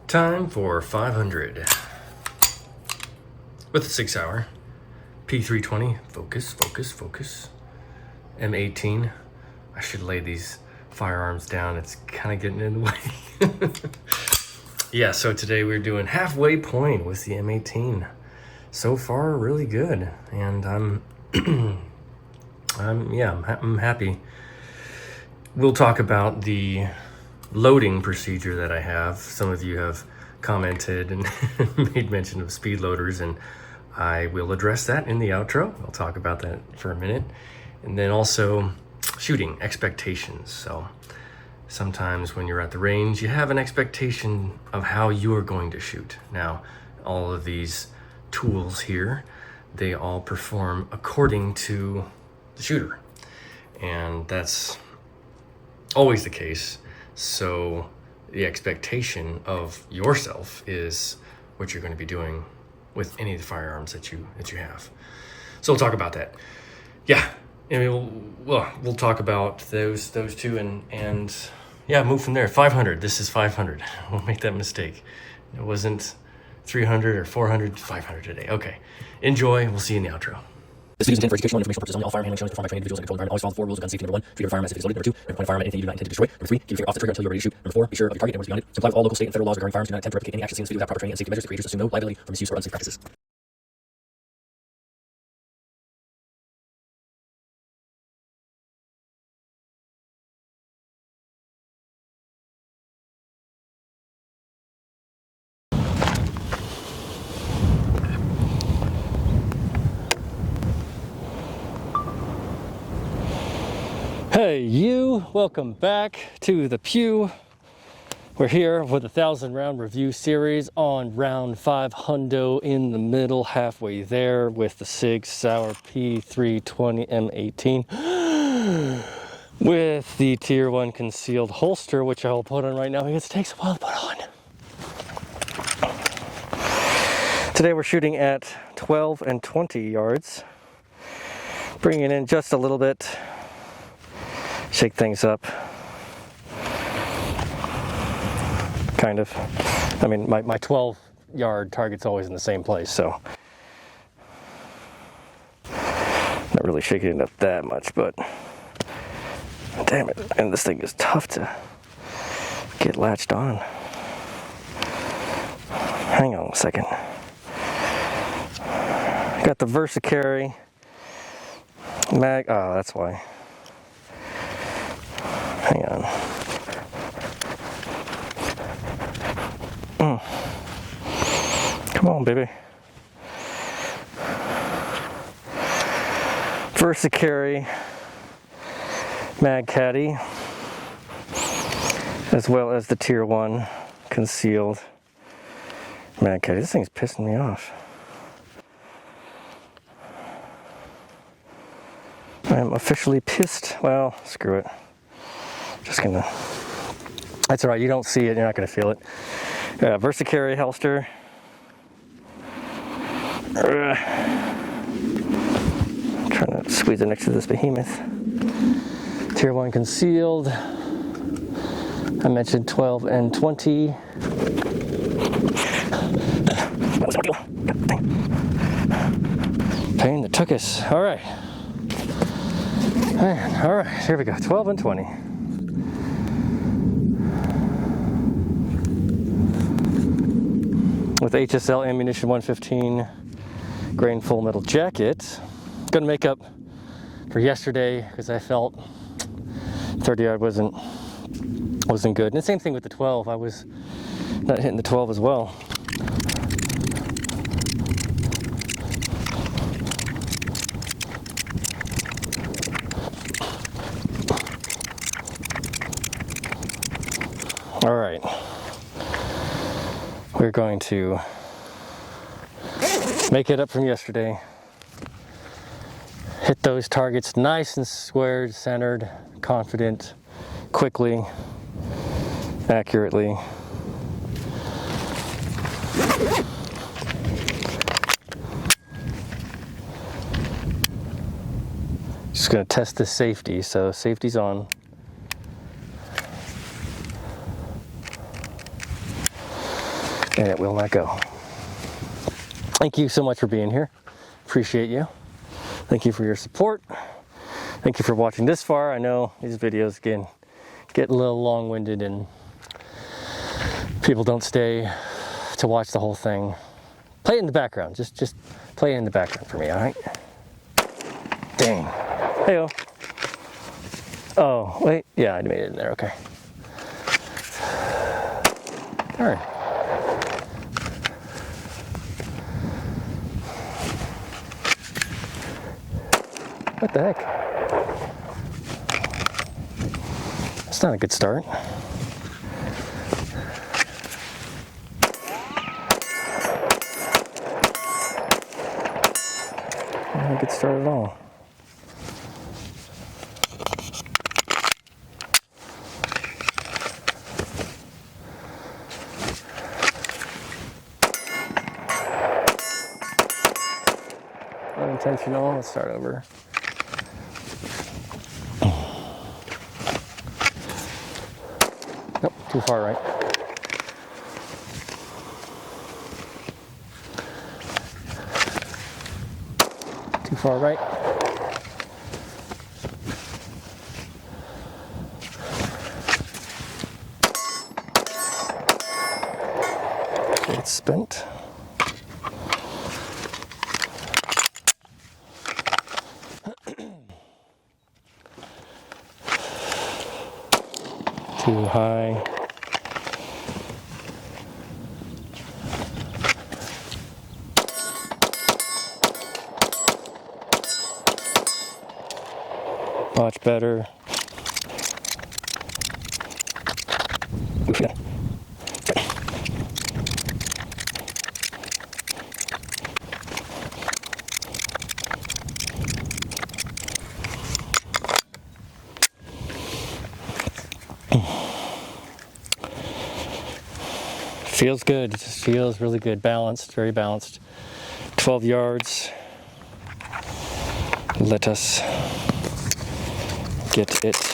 Time for 500 with the Sig Sauer P320. Focus. M18. I should lay these firearms down. It's kind of getting in the way. Yeah, so today we're doing halfway point with the M18. So far, really good, and I'm happy. We'll talk about the loading procedure that I have. Some of you have commented and made mention of speed loaders, and I will address that in the outro. I'll talk about that for a minute. And then also shooting expectations. So sometimes when you're at the range, you have an expectation of how you are going to shoot. Now, all of these tools here, they all perform according to the shooter. And that's always the case. So the expectation of yourself is what you're going to be doing with any of the firearms that you have. So we'll talk about that. Yeah, and we'll talk about those two and yeah, move from there. 500. This is 500. We'll make that mistake. It wasn't 300 or 400. 500 today. Okay. Enjoy. We'll see you in the outro. This video is intended for educational and informational purposes only. All firearm handling showing is performed by trained individuals in a controlled environment. Always follow the 4 rules of gun safety. Number 1, treat your firearm as if it is loaded. Number 2, never point a firearm at anything you do not intend to destroy. Number 3, keep your finger off the trigger until you're ready to shoot. Number 4, be sure of your target and what's beyond it. Comply with all local, state, and federal laws regarding firearms. Do not attempt to replicate any action seen in this video without proper training and safety measures. The creators assume no liability for misuse or unsafe practices. Hey you, welcome back to the Pew. We're here with a 1,000 round review series on round 500 in the middle, halfway there with the Sig Sauer P320-M18 with the tier 1 concealed holster, which I'll put on right now because it takes a while to put on. Today we're shooting at 12 and 20 yards, bringing in just a little bit. Shake things up, kind of. I mean, my 12-yard target's always in the same place, so not really shaking it up that much, but damn it, and this thing is tough to get latched on. Hang on a second. Got the VersaCarry mag. Oh, that's why. Hang on. Come on, baby. VersaCarry mag caddy, as well as the tier 1 concealed mag caddy. This thing's pissing me off. I'm officially pissed. Well, screw it. Just gonna, that's all right, you don't see it, you're not gonna feel it. VersaCarry holster. Trying to squeeze it next to this behemoth. Tier 1 concealed. I mentioned 12 and 20. Pain that took us. All right. Man, all right, here we go, 12 and 20. With HSL ammunition 115 grain full metal jacket. Gonna make up for yesterday because I felt 30 yard wasn't good. And the same thing with the 12. I was not hitting the 12 as well. All right. We're going to make it up from yesterday. Hit those targets nice and squared, centered, confident, quickly, accurately. Just going to test the safety, so safety's on. and it will not go. Thank you so much for being here. Appreciate you. Thank you for your support. Thank you for watching this far. I know these videos get a little long-winded and people don't stay to watch the whole thing. Play it in the background. Just play it in the background for me, all right? Dang. Hey-oh. Oh, wait. Yeah, I made it in there. Okay. All right. What the heck? That's not a good start. Not a good start at all. Unintentional. Let's start over. Nope, too far right. Too far right. It's spent. Too high. Much better. Feels good. It just feels really good. Balanced, very balanced. 12 yards. Let us get it.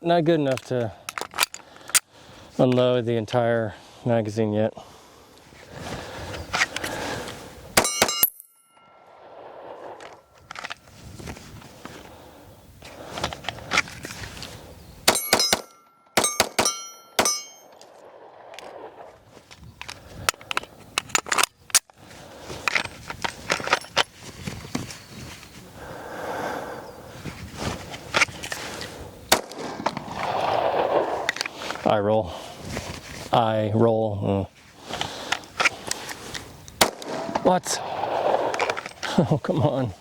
Not good enough to unload the entire magazine yet. I roll. What? Oh, come on.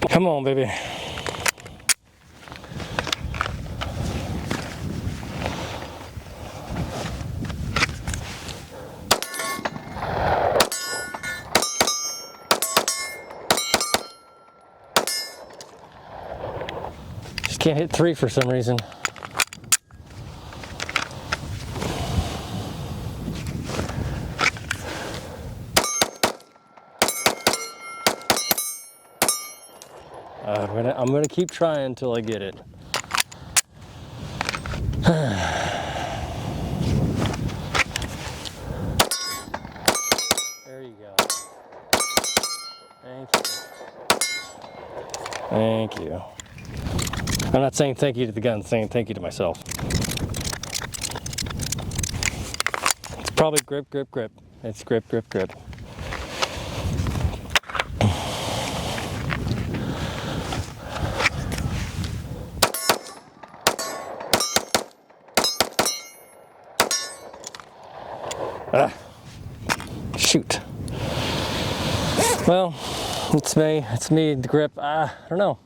Come on, baby. Just can't hit 3 for some reason. I'm gonna keep trying until I get it. There you go. Thank you. Thank you. I'm not saying thank you to the gun, I'm saying thank you to myself. It's probably grip, grip, grip. It's grip, grip, grip. Ah, shoot. Well, it's me, the grip. I don't know.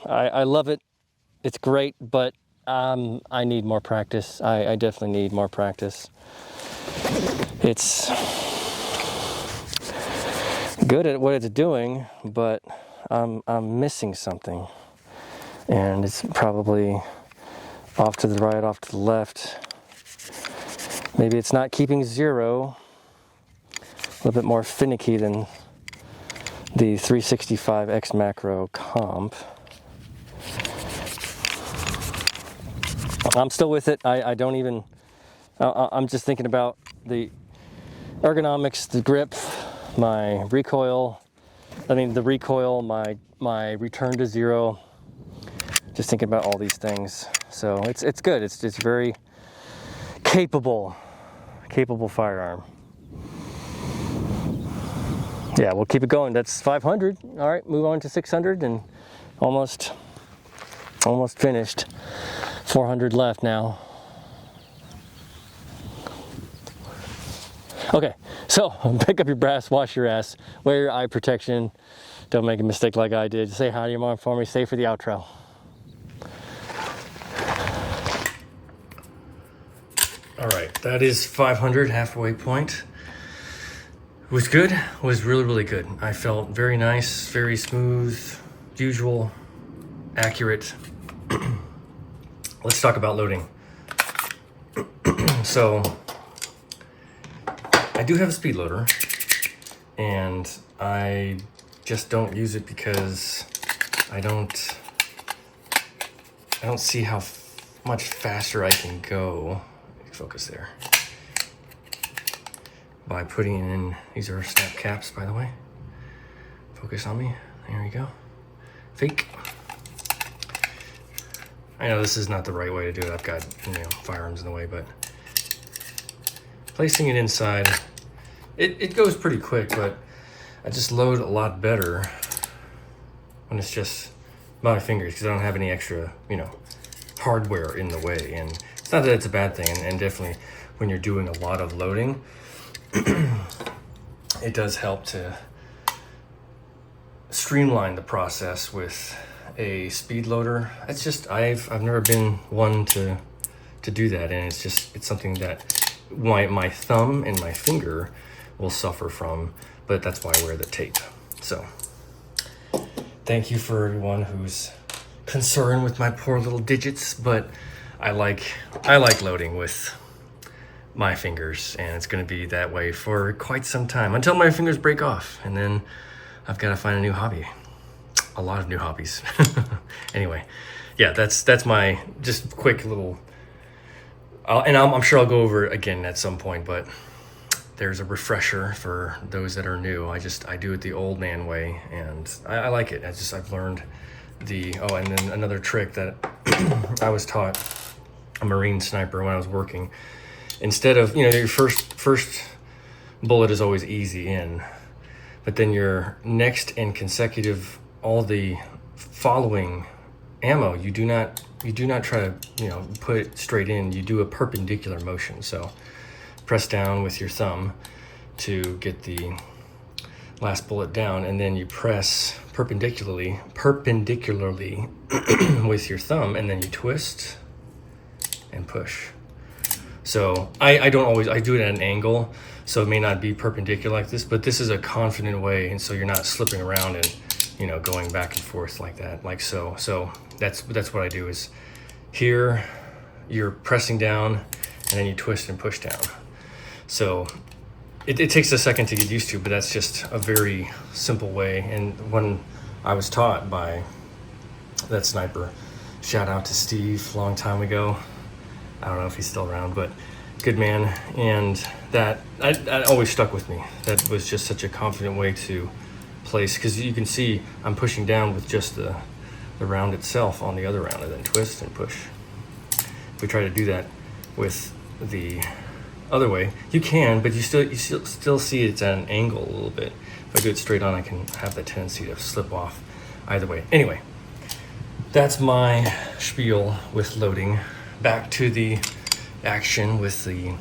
I love it. It's great, but I need more practice. I definitely need more practice. It's good at what it's doing, but I'm missing something. And it's probably off to the right, off to the left. Maybe it's not keeping zero. A little bit more finicky than the 365X macro comp. I'm still with it. I don't even, I'm just thinking about the ergonomics, the grip, my recoil, my return to zero. Just thinking about all these things. So it's good. It's very capable firearm. Yeah, we'll keep it going. That's 500. All right, move on to 600 and almost finished. 400 left now. Okay, so pick up your brass, wash your ass, wear your eye protection. Don't make a mistake like I did. Say hi to your mom for me. Stay for the outro. All right, that is 500, halfway point. It was good. It was really, really good. I felt very nice, very smooth, usual, accurate. Let's talk about loading. So, I do have a speed loader, and I just don't use it because I don't see how much faster I can go. Focus there. By putting in, these are snap caps, by the way. Focus on me. There you go. Fake. I know this is not the right way to do it. I've got, firearms in the way, but placing it inside, it goes pretty quick, but I just load a lot better when it's just by my fingers because I don't have any extra, hardware in the way. And it's not that it's a bad thing, and definitely when you're doing a lot of loading, it does help to streamline the process with a speed loader. It's just I've never been one to do that, and it's something that my thumb and my finger will suffer from, but that's why I wear the tape. So thank you for everyone who's concerned with my poor little digits, but I like loading with my fingers, and it's going to be that way for quite some time until my fingers break off, and then I've got to find a new hobby. A lot of new hobbies. Anyway, yeah, that's my just quick little, and I'm sure I'll go over it again at some point, but there's a refresher for those that are new. I do it the old man way, and I like it. I've learned and then another trick that I was taught, a Marine sniper, when I was working. Instead of, your first bullet is always easy in, but then your next and consecutive, all the following ammo, you do not try to, put it straight in. You do a perpendicular motion. So press down with your thumb to get the last bullet down, and then you press perpendicularly with your thumb, and then you twist and push. So I don't always, I do it at an angle, so it may not be perpendicular like this, but this is a confident way, and so you're not slipping around and going back and forth like that, like so. So that's what I do is here you're pressing down and then you twist and push down. So it takes a second to get used to, but that's just a very simple way. And when I was taught by that sniper, shout out to Steve, long time ago. I don't know if he's still around, but good man. And that always stuck with me. That was just such a confident way to place, because you can see I'm pushing down with just the round itself on the other round, and then twist and push. If we try to do that with the other way, you can, but you still see it's at an angle a little bit. If I do it straight on, I can have the tendency to slip off either way. Anyway, that's my spiel with loading. Back to the action with the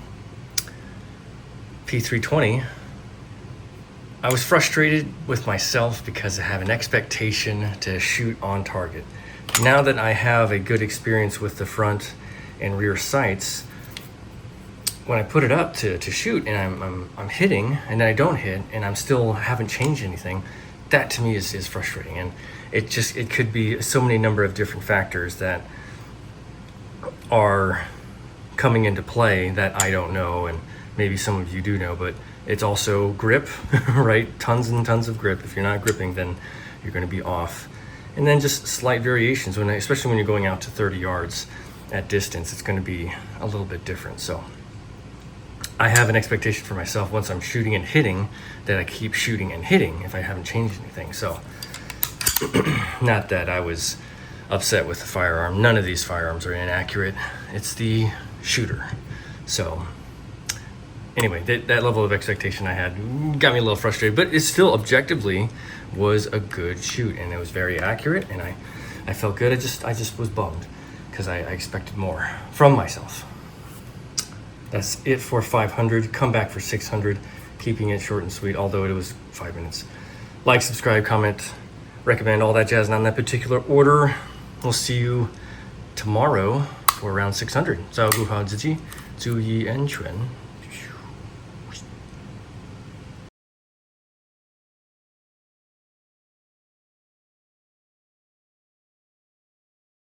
P320 I was frustrated with myself because I have an expectation to shoot on target. Now that I have a good experience with the front and rear sights, when I put it up to shoot and I'm hitting and then I don't hit and I'm still haven't changed anything, that to me is frustrating. And it could be so many number of different factors that are coming into play that I don't know, and maybe some of you do know, but it's also grip, right? Tons and tons of grip. If you're not gripping, then you're going to be off. And then just slight variations, especially when you're going out to 30 yards at distance, it's going to be a little bit different. So I have an expectation for myself once I'm shooting and hitting that I keep shooting and hitting if I haven't changed anything. So not that I was upset with the firearm. None of these firearms are inaccurate. It's the shooter. So anyway, that level of expectation I had got me a little frustrated, but it still objectively was a good shoot, and it was very accurate, and I felt good. I just was bummed because I expected more from myself. That's it for 500. Come back for 600, keeping it short and sweet, although it was 5 minutes. Like, subscribe, comment, recommend, all that jazz, not in that particular order. We'll see you tomorrow for round 600. 照顾好自己，注意安全。